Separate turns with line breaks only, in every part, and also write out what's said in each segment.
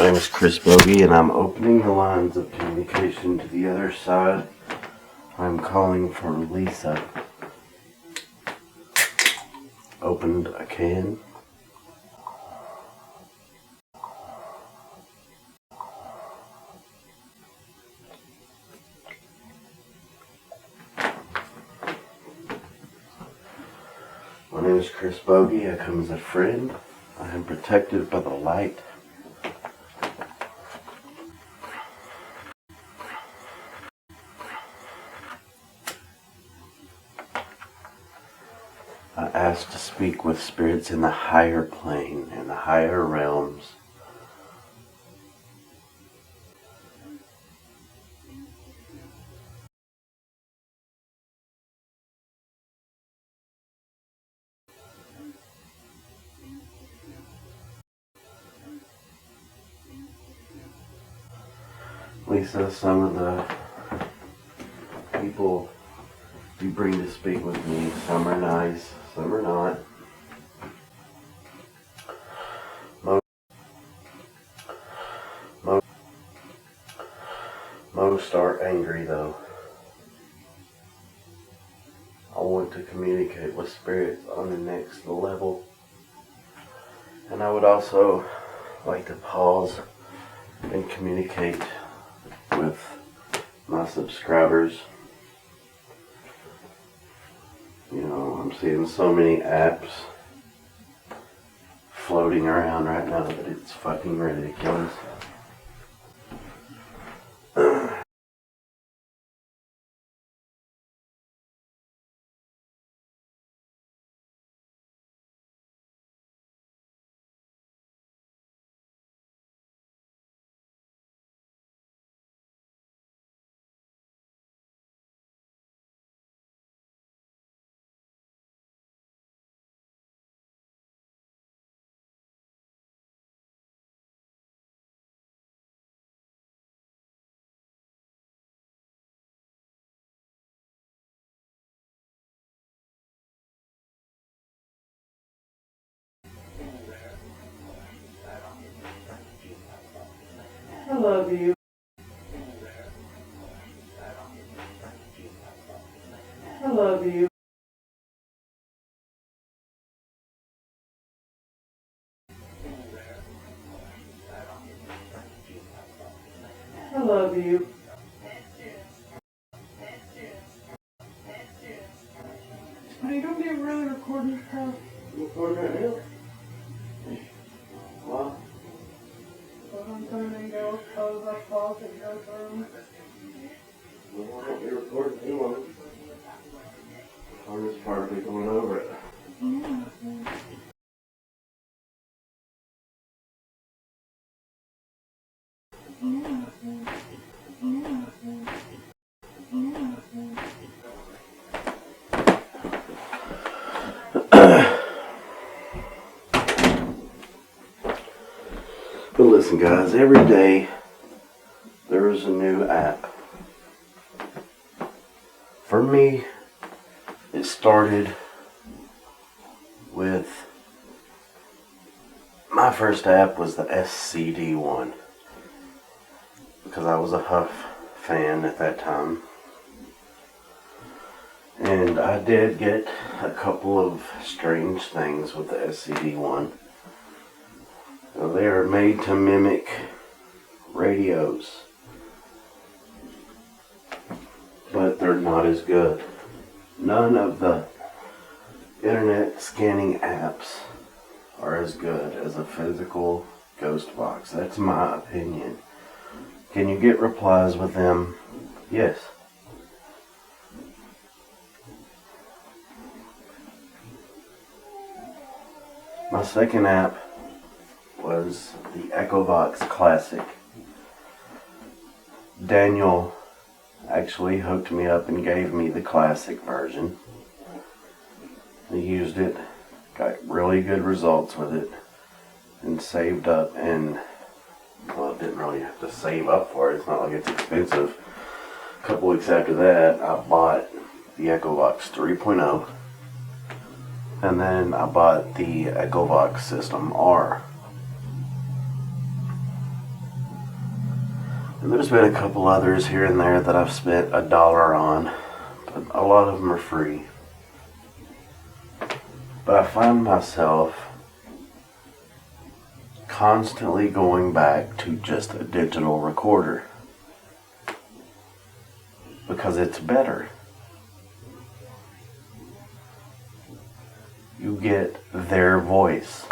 name is Chris Bogey, and I'm opening the lines of communication to the other side. I'm calling for Lisa. Opened a can. My name is Chris Bogey. I come as a friend. I am protected by the light. I ask to speak with spirits in the higher plane, in the higher realms. Lisa, some of the people you bring to speak with me, some are nice, some are not. Most are angry though. I want to communicate with spirits on the next level. And I would also like to pause and communicate with my subscribers. You know, I'm seeing so many apps floating around right now that it's fucking ridiculous. I love you. I love you. I love you.
Are you gonna be really recording stuff?
Recording right now? What?
So I'm gonna go close that closet and go through.
Well, I won't be recording anyway. I'm just part of it going over it.
Yeah.
But listen guys, every day there is a new app. For me, it started with, my first app was the SCD one, because I was a Huff fan at that time. And I did get a couple of strange things with the SCD one. They are made to mimic radios, but they're not as good. None of the internet scanning apps are as good as a physical ghost box. That's my opinion. Can you get replies with them? Yes. My second app was the EVPS Classic. Daniel actually hooked me up and gave me the classic version. I used it, got really good results with it, and saved up, and well, I didn't really have to save up for it. It's not like it's expensive. A couple weeks after that, I bought the EVPS 3.0, and then I bought the EVPS System R. And there's been a couple others here and there that I've spent $1 on, but a lot of them are free. But I find myself constantly going back to just a digital recorder because it's better. You get their voice.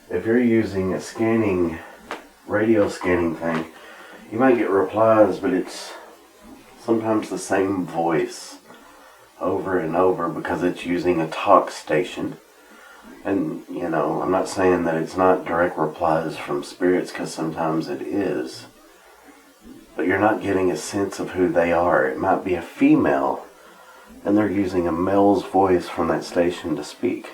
If you're using a radio scanning thing, you might get replies, but it's sometimes the same voice over and over because it's using a talk station. And, you know, I'm not saying that it's not direct replies from spirits, because sometimes it is. But you're not getting a sense of who they are. It might be a female, and they're using a male's voice from that station to speak.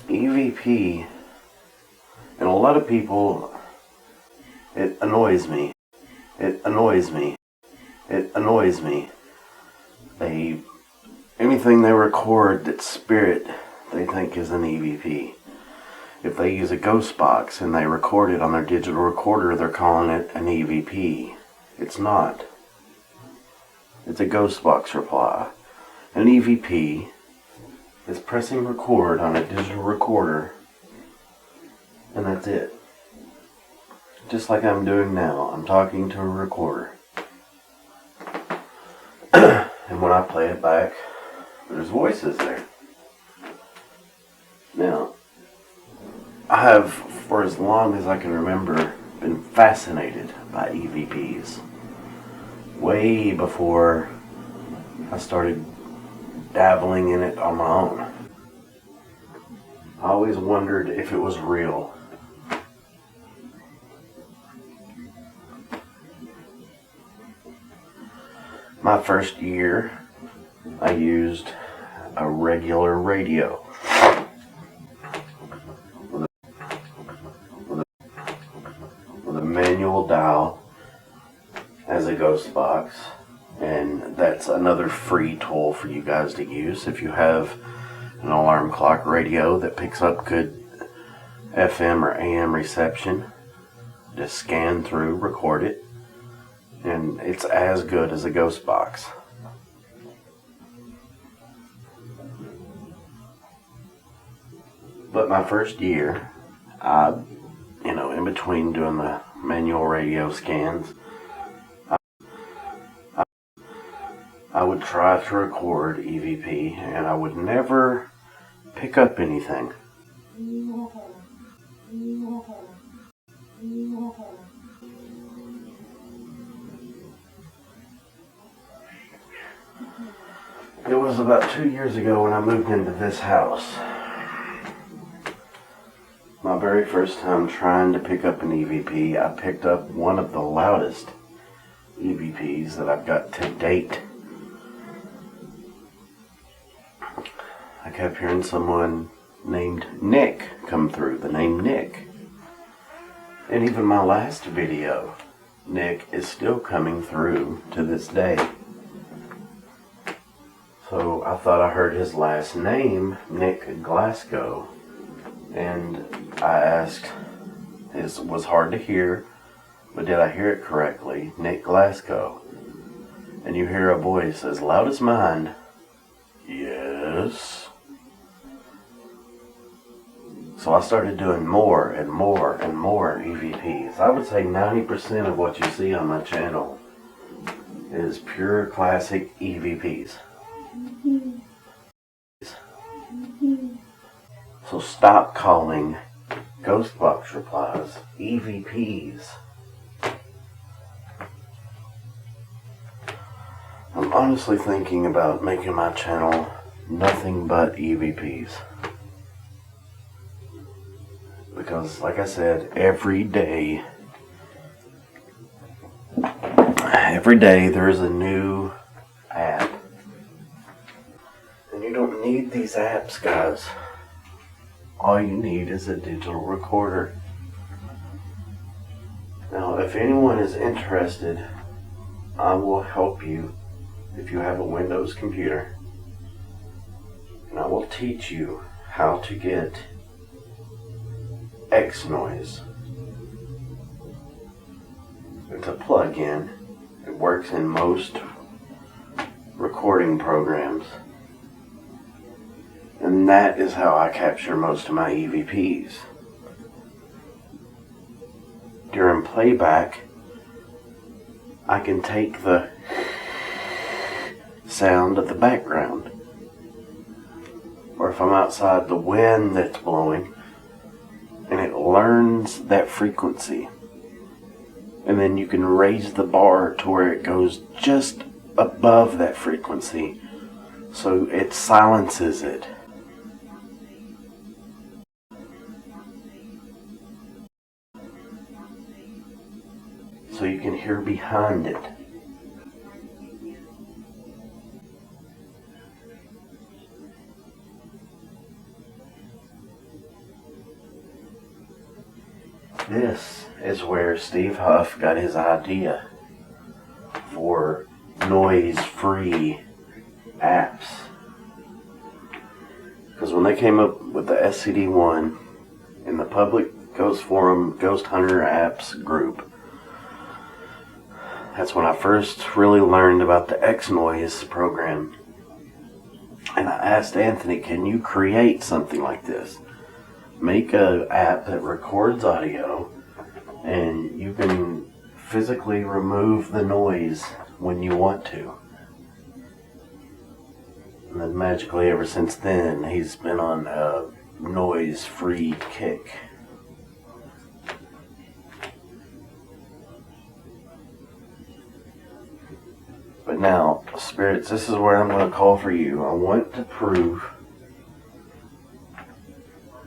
EVP, and a lot of people, it annoys me. It annoys me. It annoys me. Anything they record that's spirit, they think is an EVP. If they use a ghostbox and they record it on their digital recorder, they're calling it an EVP. It's not. It's a ghostbox reply. An EVP is pressing record on a digital recorder, and that's it. Just like I'm doing now, I'm talking to a recorder. And when I play it back, there's voices there. Now, I have, for as long as I can remember, been fascinated by EVPs. Way before I started dabbling in it on my own. I always wondered if it was real. My first year, I used a regular radio with a manual dial as a ghost box, and that's another free tool for you guys to use if you have an alarm clock radio that picks up good FM or AM reception. Just scan through, record it, and it's as good as a ghost box. But my first year, in between doing the manual radio scans, I would try to record EVP, and I would never pick up anything. It was about 2 years ago when I moved into this house. My very first time trying to pick up an EVP, I picked up one of the loudest EVPs that I've got to date. I kept hearing someone named Nick come through, the name Nick. And even my last video, Nick is still coming through to this day. So I thought I heard his last name, Nick Glasgow, and I asked, it was hard to hear, but did I hear it correctly? Nick Glasgow. And you hear a voice as loud as mine. Yes. So I started doing more and more and more EVPs. I would say 90% of what you see on my channel is pure classic EVPs. So stop calling Ghostbox replies EVPs. I'm honestly thinking about making my channel nothing but EVPs. Because, like I said, every day there is a new app. And you don't need these apps, guys. All you need is a digital recorder. Now, if anyone is interested, I will help you if you have a Windows computer And I will teach you how to get X noise. It's a plug-in. It works in most recording programs. And that is how I capture most of my EVPs. During playback, I can take the sound of the background. Or if I'm outside, the wind that's blowing, and it learns that frequency. And then you can raise the bar to where it goes just above that frequency, so it silences it. So you can hear behind it. This is where Steve Huff got his idea for noise-free apps. Because when they came up with the SCD-1 in the public Ghost Forum Ghost Hunter Apps group, that's when I first really learned about the X-Noise program. And I asked Anthony, can you create something like this? Make an app that records audio, and you can physically remove the noise when you want to. And then magically ever since then, he's been on a noise-free kick. But now, spirits, this is where I'm going to call for you. I want to prove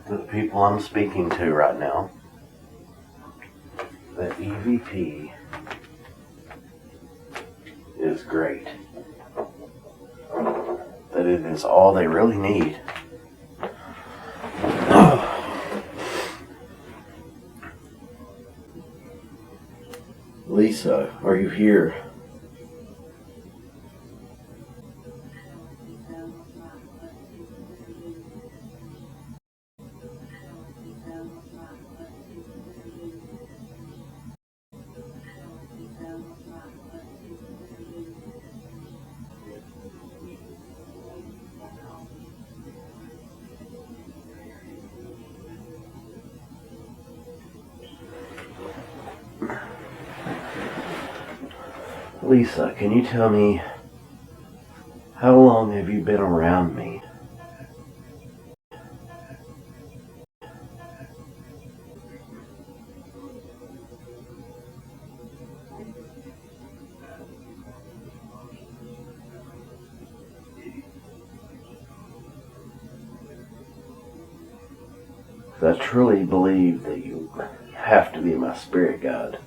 to the people I'm speaking to right now that EVP is great. That it is all they really need. Lisa, are you here? Lisa, can you tell me, how long have you been around me? I truly believe that you have to be my spirit guide.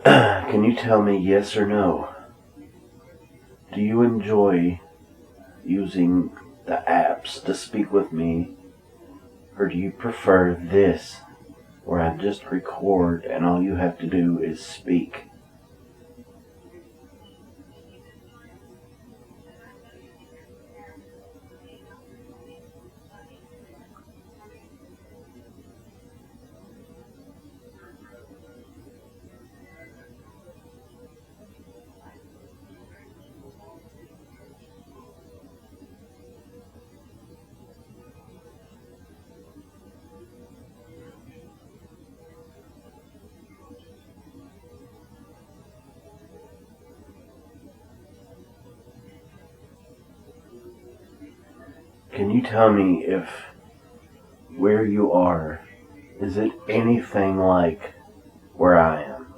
Can you tell me yes or no? Do you enjoy using the apps to speak with me, or do you prefer this, where I just record and all you have to do is speak? Can you tell me if where you are, is it anything like where I am?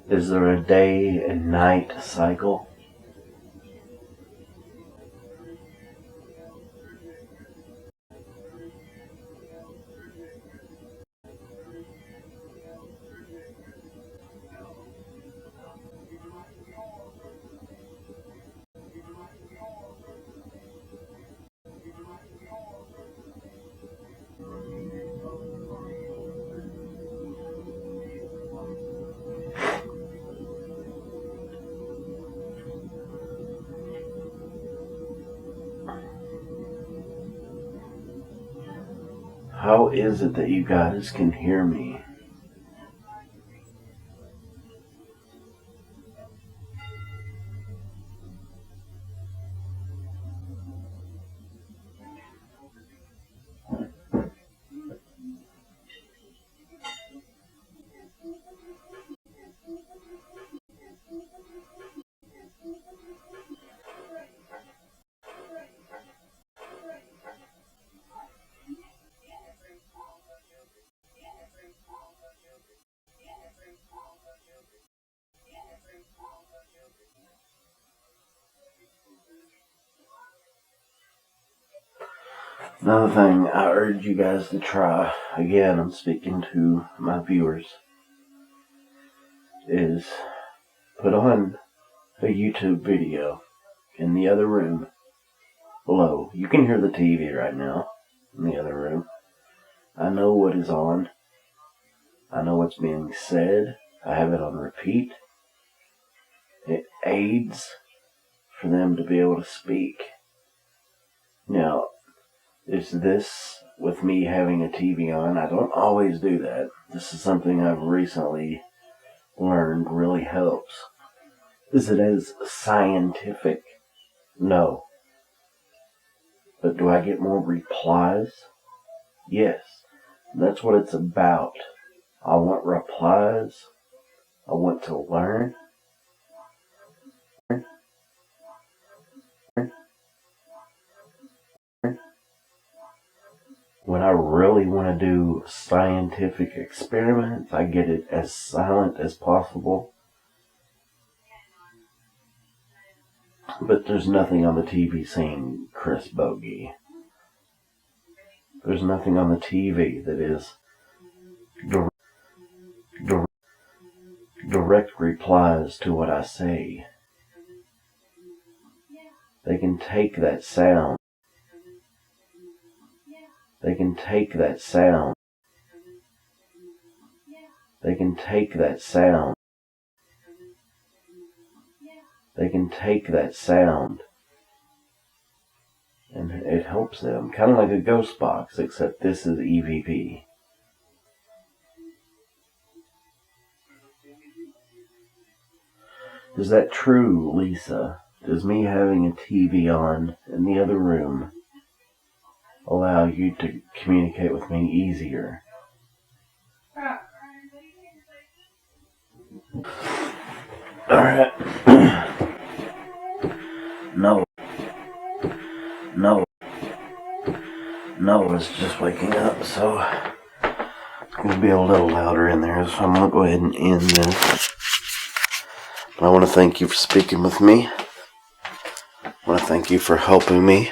Is there a day and night cycle? How is it that you guys can hear me? Another thing I urge you guys to try, again, I'm speaking to my viewers, is put on a YouTube video in the other room below. You can hear the TV right now in the other room. I know what is on. I know what's being said. I have it on repeat. It aids for them to be able to speak. Now, is this with me having a TV on? I don't always do that. This is something I've recently learned really helps. Is it as scientific? No. But do I get more replies? Yes. That's what it's about. I want replies. I want to learn. When I really want to do scientific experiments, I get it as silent as possible. But there's nothing on the TV saying Chris Bogey. There's nothing on the TV that is direct replies to what I say. They can take that sound. They can take that sound. They can take that sound. They can take that sound. And it helps them. Kind of like a ghost box, except this is EVP. Is that true, Lisa? Does me having a TV on in the other room allow you to communicate with me easier? Alright. No. No, I was just waking up, so it's going to be a little louder in there, so I'm going to go ahead and end this. But I want to thank you for speaking with me. I want to thank you for helping me.